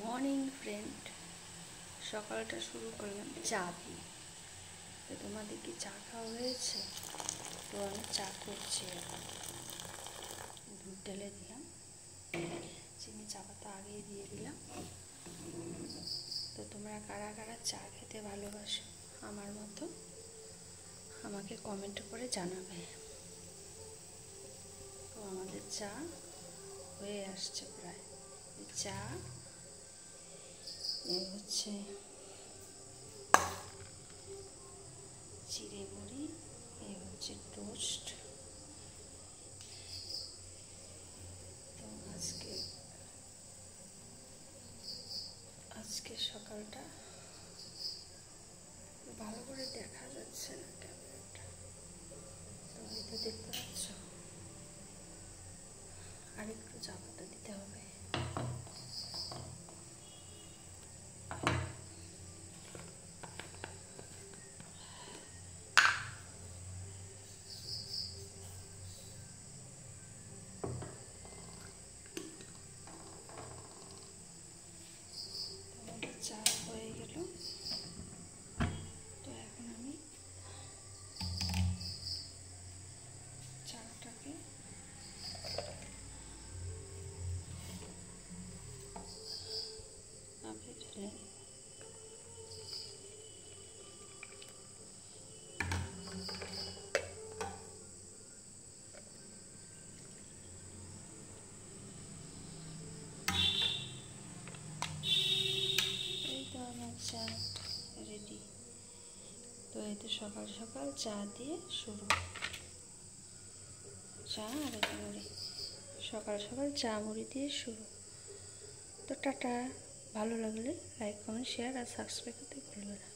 Morning friend, সকালটা শুরু করলাম চা দিয়ে। তো তোমাদের কি চা খাওয়া হয়েছে? তো আমি চা করছি। এখন দুধ ঢেলে দিলাম, চিনি চা পাতা আগেই দিয়ে দিলাম। তো তোমরা কারা কারা চা খেতে ভালোবাসো আমার মতো, আমাকে কমেন্ট করে জানাবে। তো আমাদের চা হয়ে আসছে প্রায়। চা হচ্ছে চিড়ে মুড়ি, হচ্ছে টোস্ট। তো আজকে সকালটা ভালো করে দেখা যাচ্ছে না ক্যামেরাটা, তো হয়তো দেখতে পাচ্ছ। আর একটু চা পাতা দিতে হবে। চা হয়ে গেল। তো এখন আমি চাটাকে ঢেলে চা রেডি। তো এই তো সকাল সকাল চা দিয়ে শুরু। চা আর মুড়ি, সকাল সকাল চা মুড়ি দিয়ে শুরু। তো টাটা। ভালো লাগলে লাইক, কমেন্ট, শেয়ার আর সাবস্ক্রাইব করতে ভুলবে না।